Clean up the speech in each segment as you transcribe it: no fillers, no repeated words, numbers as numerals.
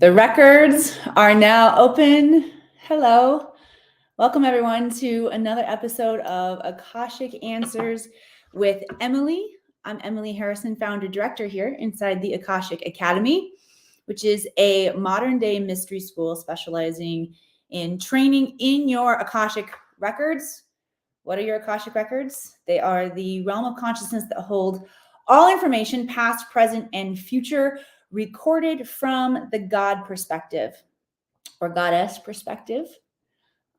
The records are now open. Hello. Welcome, everyone, to another episode of Akashic Answers with Emily. I'm Emily Harrison, founder director here inside the Akashic Academy, which is a modern day mystery school specializing in training in your Akashic records. What are your Akashic records? They are the realm of consciousness that hold all information, past, present, and future, recorded from the God perspective or goddess perspective.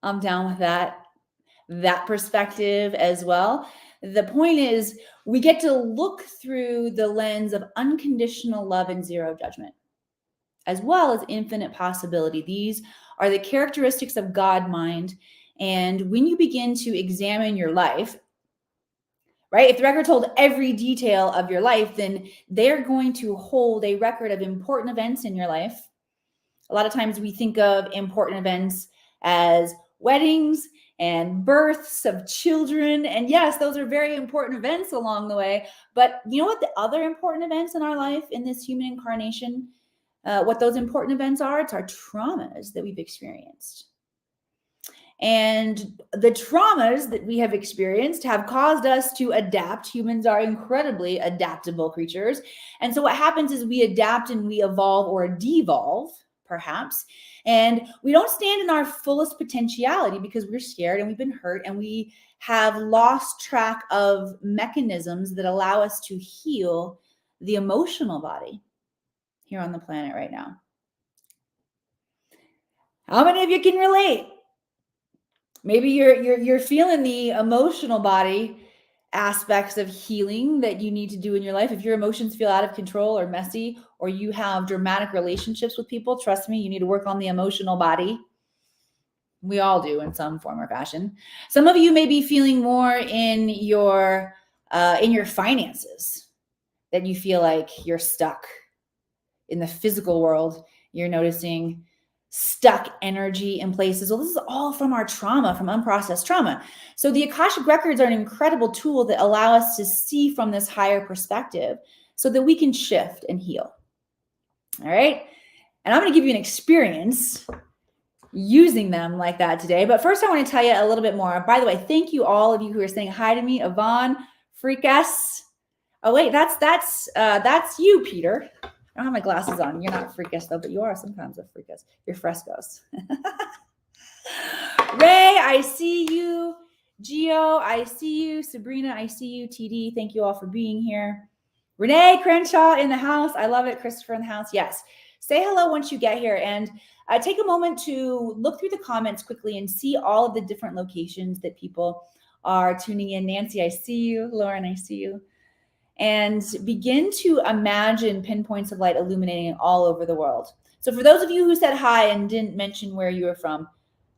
I'm down with that perspective as well. The point is, we get to look through the lens of unconditional love and zero judgment, as well as infinite possibility. These are the characteristics of God mind. And when you begin to examine your life, right? If the records hold every detail of your life, then they're going to hold a record of important events in your life. A lot of times we think of important events as weddings and births of children. And yes, those are very important events along the way. But you know what the other important events in our life in this human incarnation, what those important events are? It's our traumas that we've experienced. And the traumas that we have experienced have caused us to adapt. Humans are incredibly adaptable creatures. And so what happens is we adapt and we evolve or devolve, perhaps. And we don't stand in our fullest potentiality because we're scared and we've been hurt and we have lost track of mechanisms that allow us to heal the emotional body here on the planet right now. How many of you can relate? Maybe you're feeling the emotional body aspects of healing that you need to do in your life. If your emotions feel out of control or messy, or you have dramatic relationships with people, trust me, you need to work on the emotional body. We all do in some form or fashion. Some of you may be feeling more in your finances, that you feel like you're stuck in the physical world. You're noticing stuck energy in places. Well, this is all from our trauma, from unprocessed trauma. So the Akashic records are an incredible tool that allow us to see from this higher perspective so that we can shift and heal. All right. And I'm going to give you an experience using them like that today. But first, I want to tell you a little bit more. By the way, thank you all of you who are saying hi to me. Yvonne, Freakus. Oh, wait, that's you, Peter. I don't have my glasses on. You're not Freakus though, but you are sometimes a Freakus. You're Frescos. Ray, I see you. Gio, I see you. Sabrina, I see you. TD, thank you all for being here. Renee Crenshaw in the house. I love it. Christopher in the house. Yes. Say hello once you get here and take a moment to look through the comments quickly and see all of the different locations that people are tuning in. Nancy, I see you. Lauren, I see you. And begin to imagine pinpoints of light illuminating all over the world. So for those of you who said hi and didn't mention where you were from,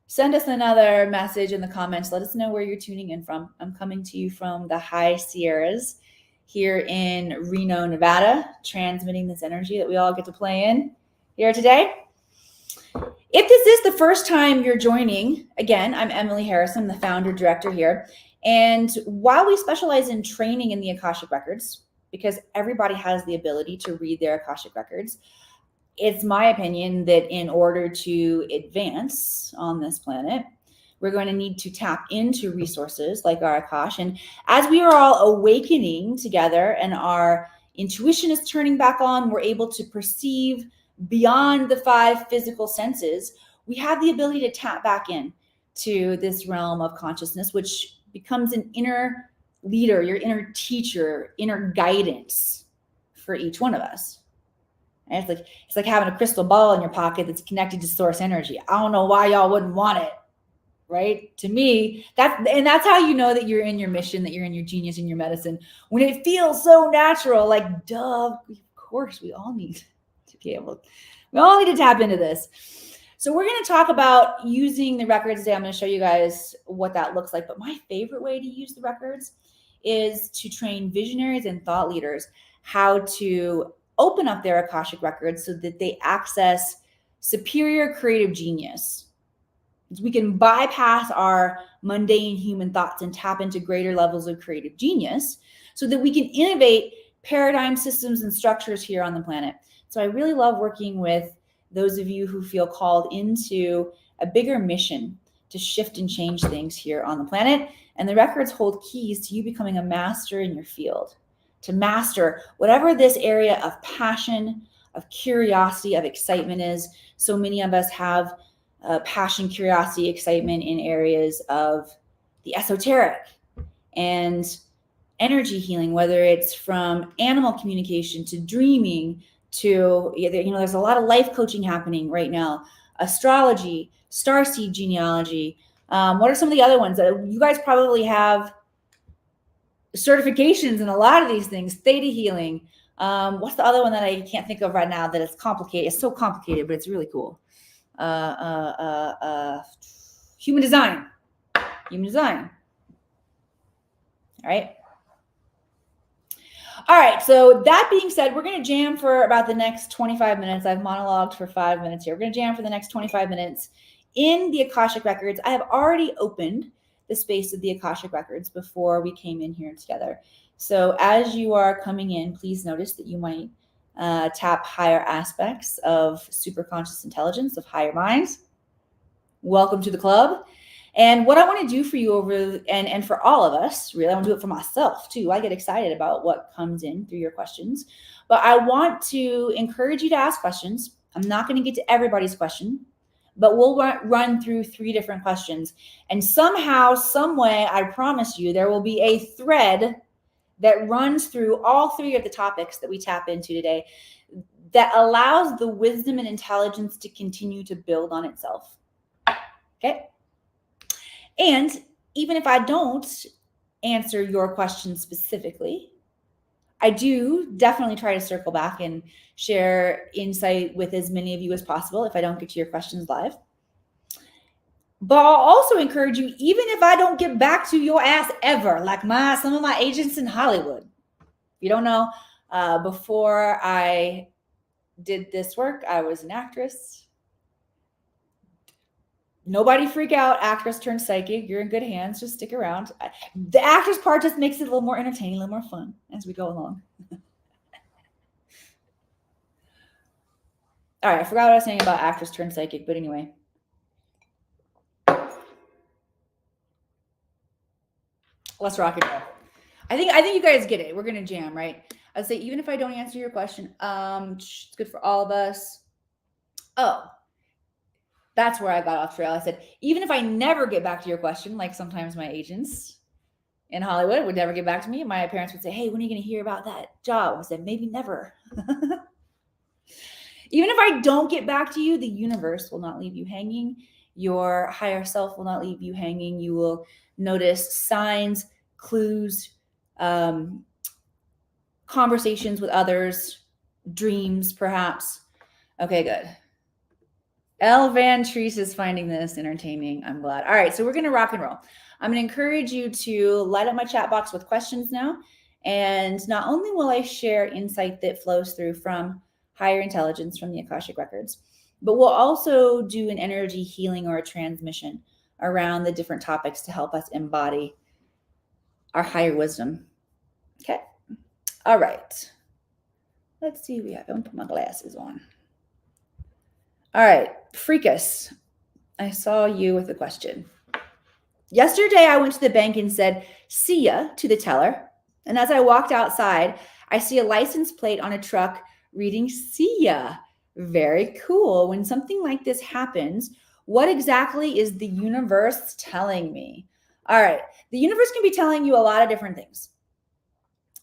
send us another message in the comments. Let us know where you're tuning in from. I'm coming to you from the High Sierras here in Reno, Nevada, transmitting this energy that we all get to play in here today. If this is the first time you're joining, again, I'm Emily Harrison, the founder director here. And while we specialize in training in the Akashic records, because everybody has the ability to read their Akashic records, it's my opinion that in order to advance on this planet, we're going to need to tap into resources like our Akash. And as we are all awakening together and our intuition is turning back on, we're able to perceive beyond the 5 physical senses. We have the ability to tap back in to this realm of consciousness, which becomes an inner leader, your inner teacher, inner guidance for each one of us. And it's like having a crystal ball in your pocket that's connected to source energy. I don't know why y'all wouldn't want it, right? To me, that's how you know that you're in your mission, that you're in your genius, in your medicine. When it feels so natural, like duh, of course we all need to tap into this. So we're going to talk about using the records today. I'm going to show you guys what that looks like. But my favorite way to use the records is to train visionaries and thought leaders how to open up their Akashic records so that they access superior creative genius. We can bypass our mundane human thoughts and tap into greater levels of creative genius so that we can innovate paradigm systems and structures here on the planet. So I really love working with those of you who feel called into a bigger mission to shift and change things here on the planet. And the records hold keys to you becoming a master in your field, to master whatever this area of passion, of curiosity, of excitement is. So many of us have passion, curiosity, excitement in areas of the esoteric and energy healing, whether it's from animal communication to dreaming to, there's a lot of life coaching happening right now, astrology, starseed genealogy. What are some of the other ones? You guys probably have certifications in a lot of these things, theta healing. What's the other one that I can't think of right now that is complicated? It's so complicated, but it's really cool. Human design. All right. So that being said, we're going to jam for about the next 25 minutes. I've monologued for 5 minutes here. We're going to jam for the next 25 minutes in the Akashic Records. I have already opened the space of the Akashic Records before we came in here together. So as you are coming in, please notice that you might tap higher aspects of superconscious intelligence, of higher minds. Welcome to the club. And what I want to do for you and for all of us, really, I want to do it for myself too. I get excited about what comes in through your questions, but I want to encourage you to ask questions. I'm not going to get to everybody's question, but we'll run through 3 different questions. And somehow, some way, I promise you, there will be a thread that runs through all 3 of the topics that we tap into today that allows the wisdom and intelligence to continue to build on itself. Okay? And even if I don't answer your question specifically, I do definitely try to circle back and share insight with as many of you as possible if I don't get to your questions live. But I'll also encourage you, even if I don't get back to your ass ever, like some of my agents in Hollywood. If you don't know, before I did this work, I was an actress. Nobody freak out. Actress turned psychic. You're in good hands. Just stick around. The actress part just makes it a little more entertaining, a little more fun as we go along. All right. I forgot what I was saying about actress turned psychic, but anyway. Let's rock and roll. I think you guys get it. We're going to jam, right? I'd say even if I don't answer your question, it's good for all of us. Oh. That's where I got off trail. I said, even if I never get back to your question, like sometimes my agents in Hollywood would never get back to me, my parents would say, hey, when are you going to hear about that job? I said, maybe never. Even if I don't get back to you, the universe will not leave you hanging. Your higher self will not leave you hanging. You will notice signs, clues, conversations with others, dreams, perhaps. Okay, good. Elle Van Treese is finding this entertaining. I'm glad. All right, so we're going to rock and roll. I'm going to encourage you to light up my chat box with questions now. And not only will I share insight that flows through from higher intelligence from the Akashic Records, but we'll also do an energy healing or a transmission around the different topics to help us embody our higher wisdom. Okay. All right. Let's see. I'm going to put my glasses on. All right, Freakus, I saw you with a question. Yesterday, I went to the bank and said, see ya, to the teller. And as I walked outside, I see a license plate on a truck reading, see ya. Very cool. When something like this happens, what exactly is the universe telling me? All right, the universe can be telling you a lot of different things.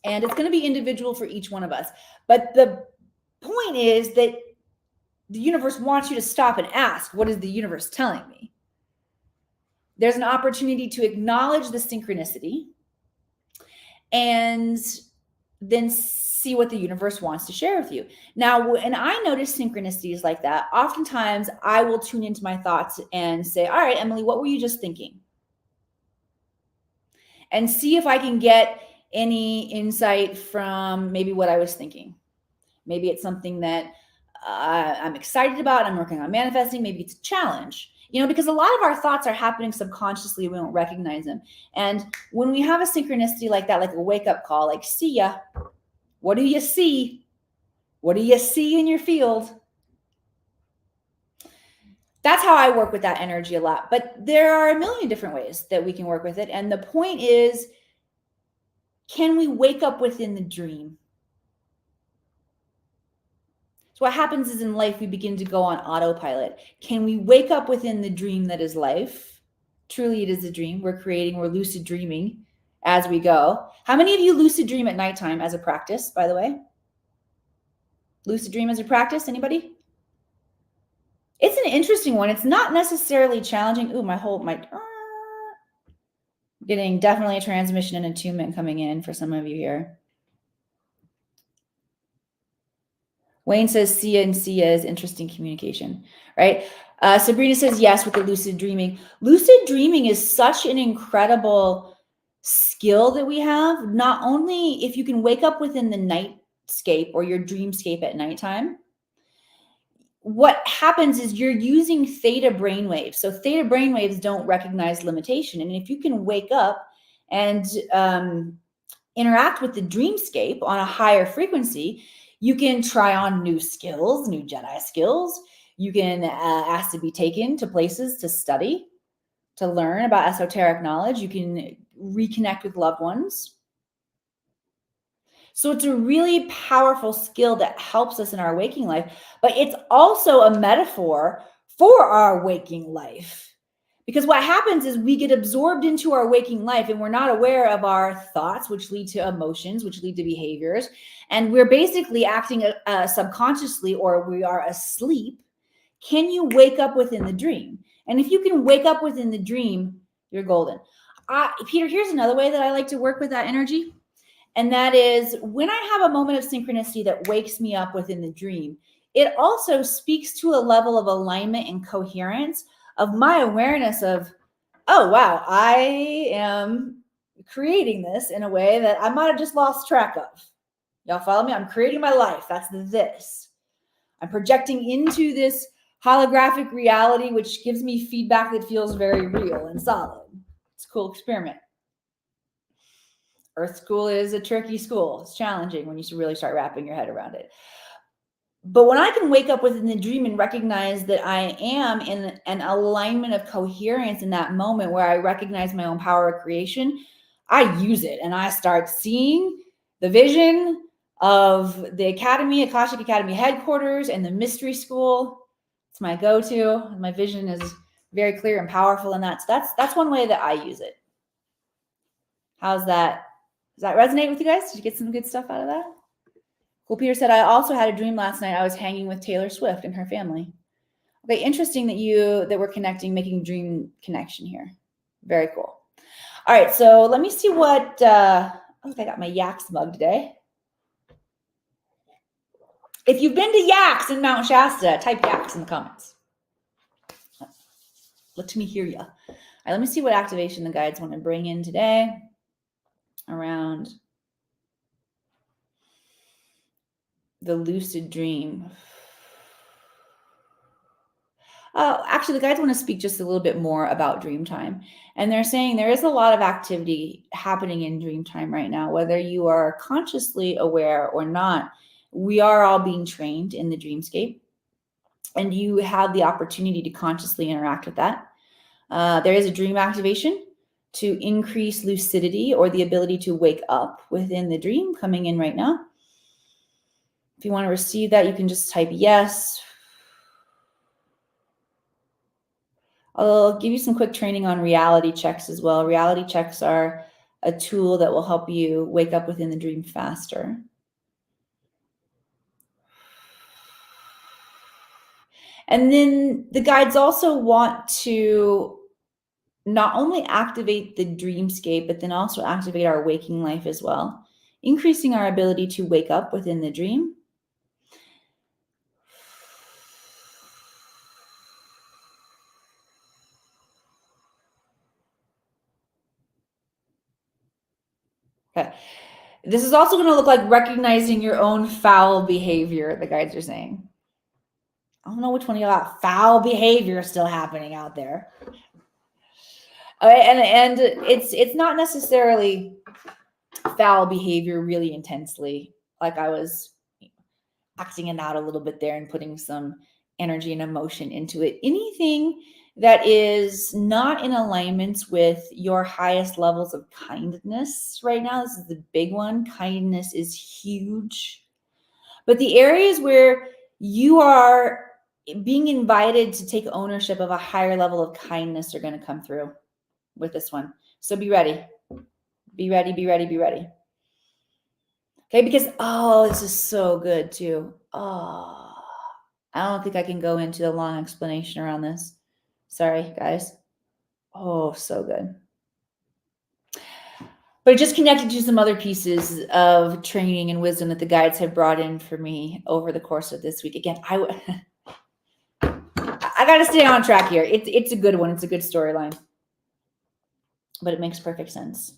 And it's going to be individual for each one of us. But the point is that the universe wants you to stop and ask, what is the universe telling me? There's an opportunity to acknowledge the synchronicity and then see what the universe wants to share with you. Now, when I notice synchronicities like that, oftentimes I will tune into my thoughts and say, all right, Emily, what were you just thinking? And see if I can get any insight from maybe what I was thinking. Maybe it's something that I'm excited about, I'm working on manifesting. Maybe it's a challenge, because a lot of our thoughts are happening subconsciously. We don't recognize them. And when we have a synchronicity like that, like a wake up call, like, see ya. What do you see? What do you see in your field? that's how I work with that energy a lot. But there are a million different ways that we can work with it. And the point is, can we wake up within the dream? So what happens is in life, we begin to go on autopilot. Can we wake up within the dream that is life? Truly, it is a dream. We're creating, we're lucid dreaming as we go. How many of you lucid dream at nighttime as a practice, by the way? Lucid dream as a practice, anybody? It's an interesting one. It's not necessarily challenging. Ooh, getting definitely a transmission and attunement coming in for some of you here. Wayne says Sia and Sia is interesting communication, right? Sabrina says yes with the lucid dreaming. Lucid dreaming is such an incredible skill that we have. Not only if you can wake up within the nightscape or your dreamscape at nighttime, what happens is you're using theta brainwaves. So theta brainwaves don't recognize limitation. And if you can wake up and interact with the dreamscape on a higher frequency, you can try on new skills, new Jedi skills. You can ask to be taken to places to study, to learn about esoteric knowledge. You can reconnect with loved ones. So it's a really powerful skill that helps us in our waking life, but it's also a metaphor for our waking life. Because what happens is we get absorbed into our waking life and we're not aware of our thoughts, which lead to emotions, which lead to behaviors. And we're basically acting subconsciously, or we are asleep. Can you wake up within the dream? And if you can wake up within the dream, you're golden. Peter, here's another way that I like to work with that energy. And that is when I have a moment of synchronicity that wakes me up within the dream, it also speaks to a level of alignment and coherence of my awareness of, oh, wow, I am creating this in a way that I might have just lost track of. Y'all follow me? I'm creating my life. That's the this. I'm projecting into this holographic reality, which gives me feedback that feels very real and solid. It's a cool experiment. Earth school is a tricky school. It's challenging when you really start wrapping your head around it. But when I can wake up within the dream and recognize that I am in an alignment of coherence in that moment where I recognize my own power of creation, I use it and I start seeing the vision of the Academy, Akashic Academy headquarters and the mystery school. It's my go-to. My vision is very clear and powerful, and that's one way that I use it. How's that? Does that resonate with you guys? Did you get some good stuff out of that? Cool. Peter said, I also had a dream last night. I was hanging with Taylor Swift and her family. Okay, interesting that we're connecting, making dream connection here. Very cool. All right, so let me see what, I got my Yaks mug today. If you've been to Yaks in Mount Shasta, type Yaks in the comments. Let me hear you. All right, let me see what activation the guides want to bring in today around the lucid dream. Actually, the guides want to speak just a little bit more about dream time. And they're saying there is a lot of activity happening in dream time right now, whether you are consciously aware or not. We are all being trained in the dreamscape, and you have the opportunity to consciously interact with that. There is a dream activation to increase lucidity or the ability to wake up within the dream coming in right now. If you want to receive that, you can just type yes. I'll give you some quick training on reality checks as well. Reality checks are a tool that will help you wake up within the dream faster. And then the guides also want to not only activate the dreamscape, but then also activate our waking life as well, increasing our ability to wake up within the dream. Okay. This is also going to look like recognizing your own foul behavior, the guides are saying. I don't know which one you got. Foul behavior still happening out there. And it's not necessarily foul behavior really intensely. Like I was acting it out a little bit there and putting some energy and emotion into it. Anything that is not in alignment with your highest levels of kindness right now, this is the big one. Kindness is huge. But the areas where you are being invited to take ownership of a higher level of kindness are going to come through with this one. So be ready. Be ready, be ready, be ready. Okay, because, oh, this is so good too. Oh, I don't think I can go into a long explanation around this. Sorry, guys. Oh, so good. But it just connected to some other pieces of training and wisdom that the guides have brought in for me over the course of this week. Again, I got to stay on track here. It's a good one. It's a good storyline. But it makes perfect sense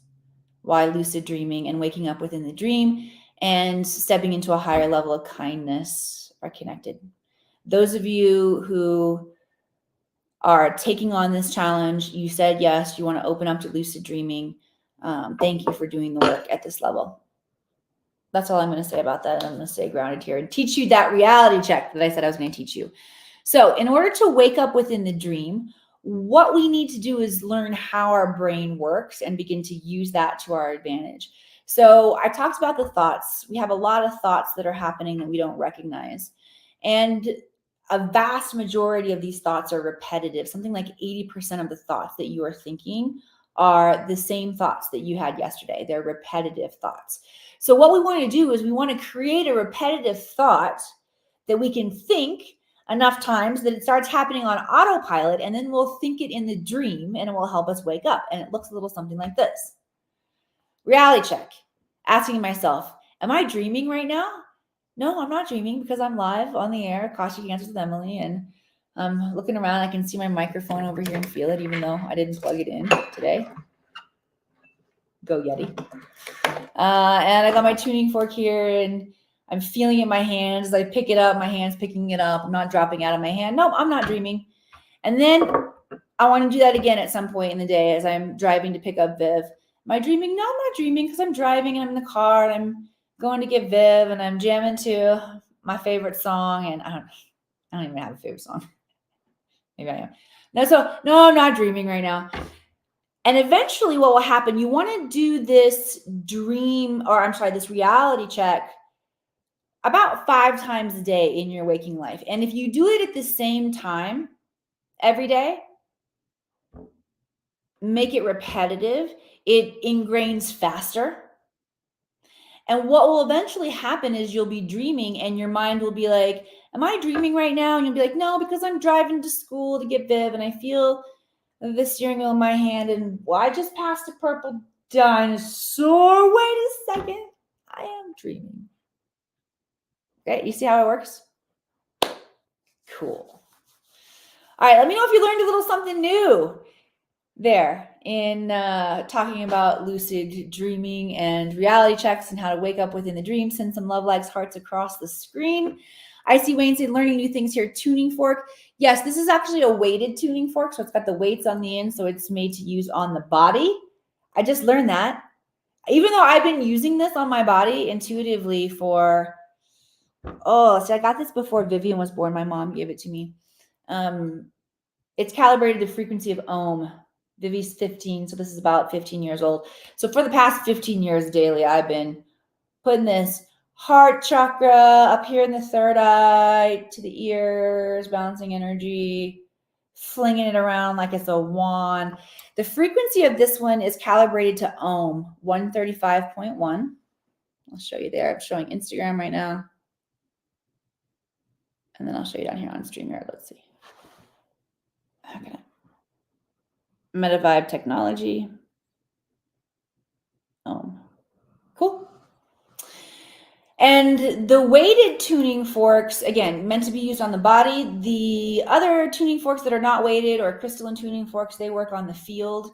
why lucid dreaming and waking up within the dream and stepping into a higher level of kindness are connected. Those of you who are taking on this challenge, you said yes, you want to open up to lucid dreaming. Thank you for doing the work at this level. That's all I'm going to say about that. I'm going to stay grounded here and teach you that reality check that I said I was going to teach you. So in order to wake up within the dream, what we need to do is learn how our brain works and begin to use that to our advantage. So I talked about the thoughts. We have a lot of thoughts that are happening that we don't recognize. And a vast majority of these thoughts are repetitive. Something like 80% of the thoughts that you are thinking are the same thoughts that you had yesterday. They're repetitive thoughts. So what we want to do is we want to create a repetitive thought that we can think enough times that it starts happening on autopilot, and then we'll think it in the dream and it will help us wake up. And it looks a little something like this. Reality check. Asking myself, am I dreaming right now? No, I'm not dreaming because I'm live on the air, Akashic Answers with Emily, and I'm looking around. I can see my microphone over here and feel it, even though I didn't plug it in today. Go Yeti. And I got my tuning fork here, and I'm feeling it in my hands. As I pick it up, my hand's picking it up. I'm not dropping out of my hand. Nope, I'm not dreaming. And then I want to do that again at some point in the day as I'm driving to pick up Viv. Am I dreaming? No, I'm not dreaming because I'm driving and I'm in the car and I'm going to get Viv and I'm jamming to my favorite song. And I don't even have a favorite song. Maybe I am. No, I'm not dreaming right now. And eventually what will happen, you want to do this this reality check about 5 times a day in your waking life. And if you do it at the same time every day, make it repetitive, it ingrains faster. And what will eventually happen is you'll be dreaming and your mind will be like, am I dreaming right now? And you'll be like, no, because I'm driving to school to get Viv and I feel the steering wheel in my hand and I just passed a purple dinosaur. Wait a second. I am dreaming. Okay, you see how it works? Cool. All right, let me know if you learned a little something new there in talking about lucid dreaming and reality checks and how to wake up within the dream. Send some love, likes, hearts across the screen. I see Wayne saying learning new things here. Tuning fork. Yes, this is actually a weighted tuning fork. So it's got the weights on the end. So it's made to use on the body. I just learned that. Even though I've been using this on my body intuitively for, I got this before Vivian was born. My mom gave it to me. It's calibrated the frequency of Om. Vivi's 15, so this is about 15 years old. So for the past 15 years daily, I've been putting this heart chakra up here in the third eye to the ears, bouncing energy, flinging it around like it's a wand. The frequency of this one is calibrated to Om, 135.1. I'll show you there. I'm showing Instagram right now. And then I'll show you down here on StreamYard. Let's see. Okay. MetaVibe technology. Cool. And the weighted tuning forks, again, meant to be used on the body. The other tuning forks that are not weighted or crystalline tuning forks, they work on the field.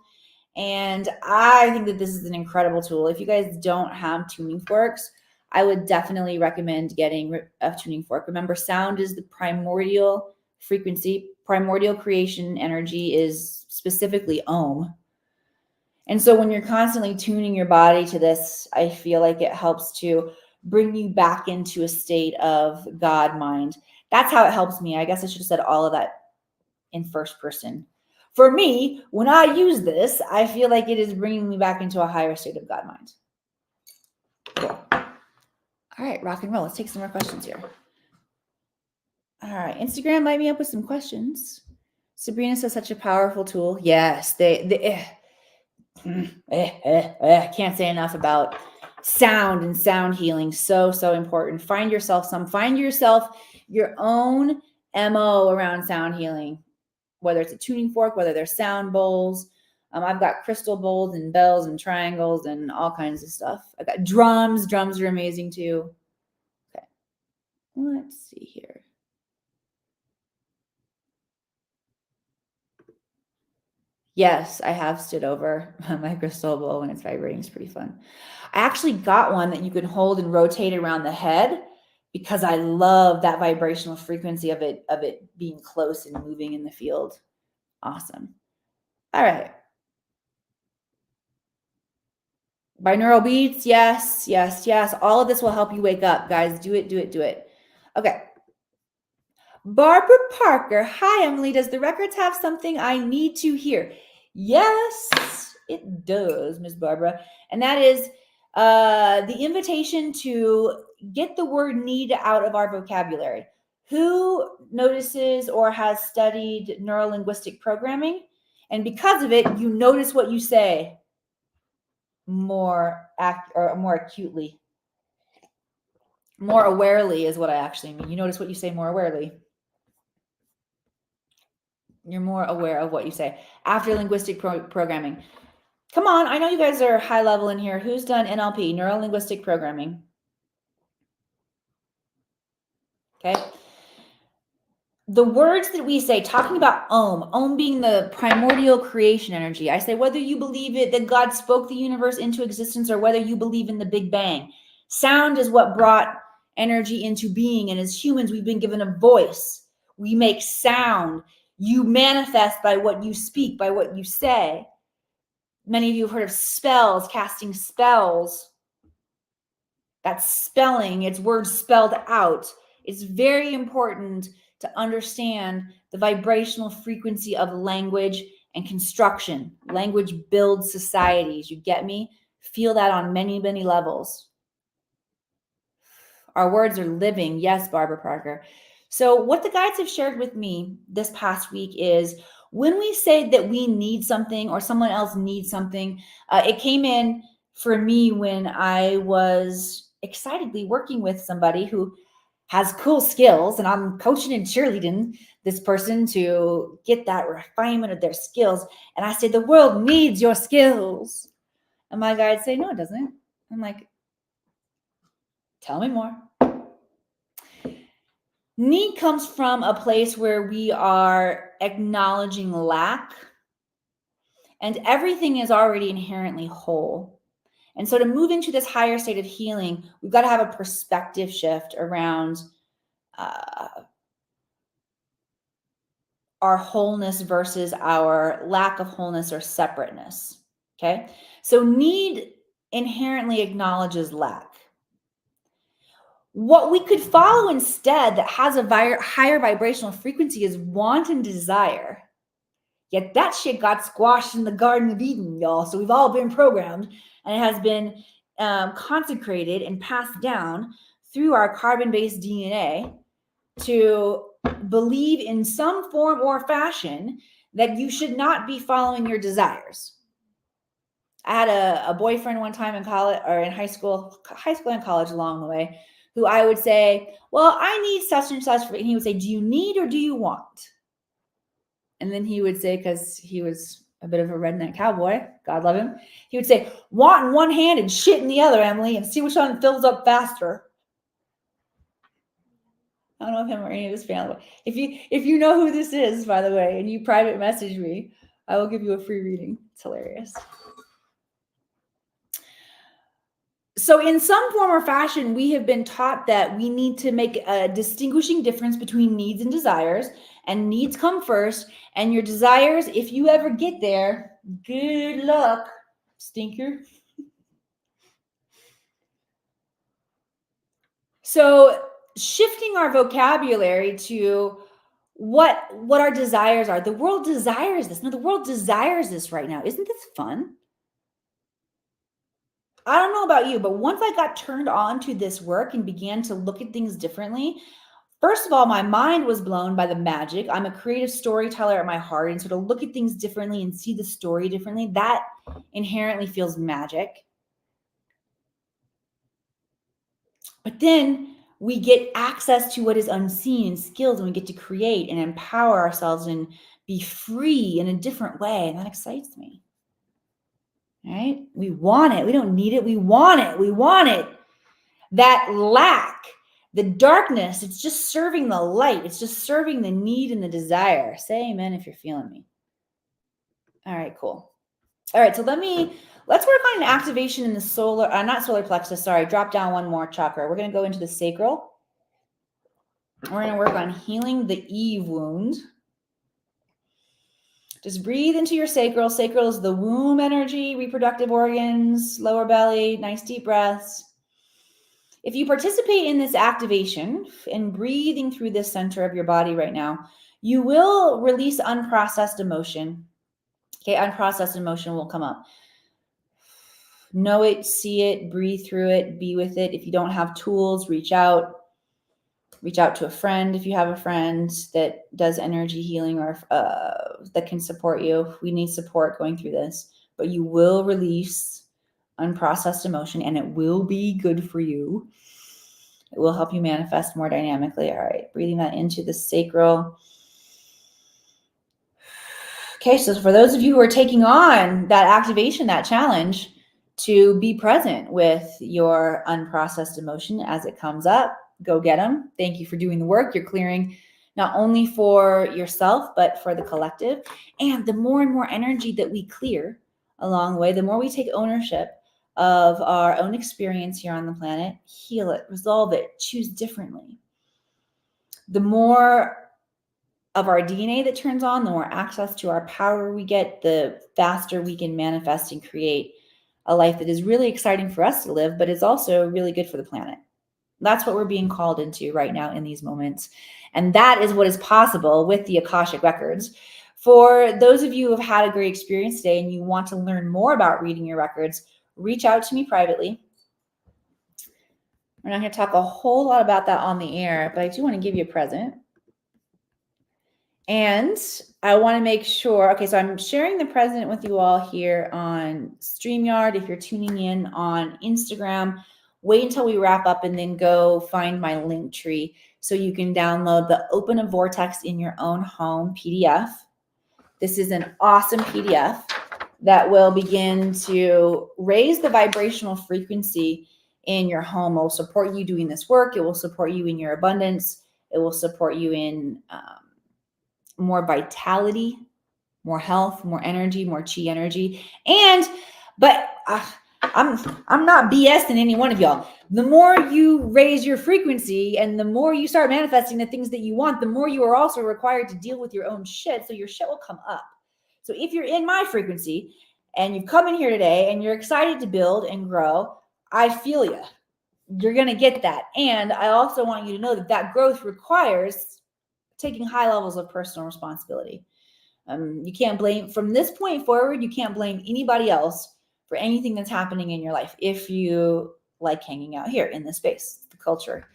And I think that this is an incredible tool. If you guys don't have tuning forks, I would definitely recommend getting a tuning fork. Remember, sound is the primordial frequency. Primordial creation energy is specifically Om. And so when you're constantly tuning your body to this, I feel like it helps to bring you back into a state of God mind. That's how it helps me. I guess I should have said all of that in first person. For me, when I use this, I feel like it is bringing me back into a higher state of God mind. Cool. All right, rock and roll. Let's take some more questions here. All right, Instagram, light me up with some questions. Sabrina says such a powerful tool. Yes, can't say enough about sound and sound healing. So important. Find yourself your own MO around sound healing, whether it's a tuning fork, whether they're sound bowls. I've got crystal bowls and bells and triangles and all kinds of stuff. I've got drums. Drums are amazing too. Okay, let's see here. Yes, I have stood over my crystal bowl when it's vibrating. It's pretty fun. I actually got one that you can hold and rotate around the head because I love that vibrational frequency of it being close and moving in the field. Awesome. All right. Binaural beats, yes. All of this will help you wake up, guys. Do it. Okay. Barbara Parker. Hi, Emily. Does the records have something I need to hear? Yes, it does, Miss Barbara. And that is the invitation to get the word need out of our vocabulary. Who notices or has studied neuro-linguistic programming? And because of it, you notice what you say more acutely. More awarely is what I actually mean. You notice what you say more awarely. You're more aware of what you say after linguistic programming. Come on, I know you guys are high level in here. Who's done NLP, neuro linguistic programming? Okay. The words that we say, talking about Om being the primordial creation energy. I say, whether you believe it, that God spoke the universe into existence, or whether you believe in the Big Bang, sound is what brought energy into being. And as humans, we've been given a voice. We make sound. You manifest by what you speak, by what you say. Many of you have heard of spells, casting spells. That's spelling. It's words spelled out. It's very important to understand the vibrational frequency of language and construction. Language builds societies. You get me? Feel that on many, many levels. Our words are living. Yes, Barbara Parker. So what the guides have shared with me this past week is when we say that we need something or someone else needs something, it came in for me when I was excitedly working with somebody who has cool skills, and I'm coaching and cheerleading this person to get that refinement of their skills. And I say, the world needs your skills. And my guides say, no, it doesn't. I'm like, tell me more. Need comes from a place where we are acknowledging lack, and everything is already inherently whole. And so to move into this higher state of healing, we've got to have a perspective shift around our wholeness versus our lack of wholeness or separateness. Okay. So need inherently acknowledges lack. What we could follow instead that has a higher vibrational frequency is want and desire. Yet that shit got squashed in the Garden of Eden, y'all. So we've all been programmed, and it has been consecrated and passed down through our carbon-based DNA to believe in some form or fashion that you should not be following your desires. I had a boyfriend one time in college or in high school and college along the way, who I would say, well, I need such and such. And he would say, do you need or do you want? And then he would say, because he was a bit of a redneck cowboy, God love him, he would say, want in one hand and shit in the other, Emily, and see which one fills up faster. I don't know if him or any of his family. If you know who this is, by the way, and you private message me, I will give you a free reading. It's hilarious. So in some form or fashion, we have been taught that we need to make a distinguishing difference between needs and desires, and needs come first, and your desires, if you ever get there, good luck, stinker. So shifting our vocabulary to what our desires are. The world desires this. No, the world desires this right now. Isn't this fun? I don't know about you, but once I got turned on to this work and began to look at things differently, first of all, my mind was blown by the magic. I'm a creative storyteller at my heart. And so to look at things differently and see the story differently, that inherently feels magic. But then we get access to what is unseen and skills, and we get to create and empower ourselves and be free in a different way. And that excites me. Right? We want it. We don't need it. We want it. We want it. That lack, the darkness, it's just serving the light. It's just serving the need and the desire. Say amen if you're feeling me. All right, cool. All right, so let's work on an activation in the not solar plexus, sorry, drop down one more chakra. We're going to go into the sacral. We're going to work on healing the Eve wound. Just breathe into your sacral. Sacral is the womb energy, reproductive organs, lower belly, nice deep breaths. If you participate in this activation and breathing through this center of your body right now, you will release unprocessed emotion. Okay, unprocessed emotion will come up. Know it, see it, breathe through it, be with it. If you don't have tools, reach out. Reach out to a friend if you have a friend that does energy healing or that can support you. We need support going through this, but you will release unprocessed emotion and it will be good for you. It will help you manifest more dynamically. All right, breathing that into the sacral. Okay, so for those of you who are taking on that activation, that challenge to be present with your unprocessed emotion as it comes up, go get them. Thank you for doing the work. You're clearing not only for yourself, but for the collective. And the more and more energy that we clear along the way, the more we take ownership of our own experience here on the planet, heal it, resolve it, choose differently. The more of our DNA that turns on, the more access to our power we get, the faster we can manifest and create a life that is really exciting for us to live, but is also really good for the planet. That's what we're being called into right now in these moments. And that is what is possible with the Akashic Records. For those of you who have had a great experience today and you want to learn more about reading your records, reach out to me privately. We're not going to talk a whole lot about that on the air, but I do want to give you a present. And I want to make sure, okay, so I'm sharing the present with you all here on StreamYard. If you're tuning in on Instagram, wait until we wrap up and then go find my link tree so you can download the Open a Vortex in Your Own Home PDF. This is an awesome PDF that will begin to raise the vibrational frequency in your home. It will support you doing this work. It will support you in your abundance. It will support you in more vitality, more health, more energy, more chi energy. But I'm not BSing any one of y'all. The more you raise your frequency and the more you start manifesting the things that you want, the more you are also required to deal with your own shit. So your shit will come up. So if you're in my frequency and you've come in here today and you're excited to build and grow, I feel you. You're going to get that. And I also want you to know that that growth requires taking high levels of personal responsibility. You can't blame, from this point forward, you can't blame anybody else for anything that's happening in your life if you like hanging out here in this space, the culture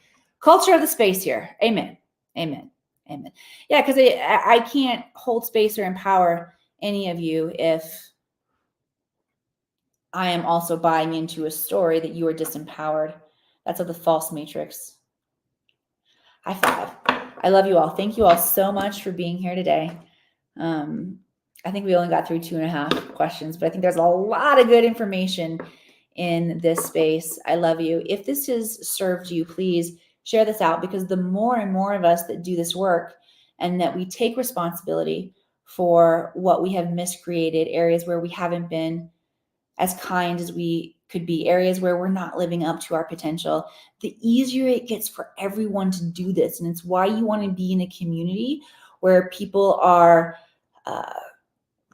of the space here. Amen. Amen. Amen. Yeah, because I can't hold space or empower any of you if I am also buying into a story that you are disempowered. That's of the false matrix. High five. I love you all. Thank you all so much for being here today. I think we only got through 2.5 questions, but I think there's a lot of good information in this space. I love you. If this has served you, please share this out, because the more and more of us that do this work and that we take responsibility for what we have miscreated, areas where we haven't been as kind as we could be, areas where we're not living up to our potential, the easier it gets for everyone to do this. And it's why you want to be in a community where people are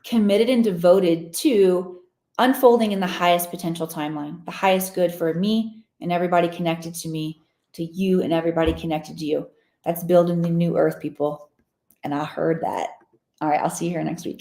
committed and devoted to unfolding in the highest potential timeline, the highest good for me and everybody connected to me to you and everybody connected to you. That's building the new earth, people. And I heard that. All right, I'll see you here next week.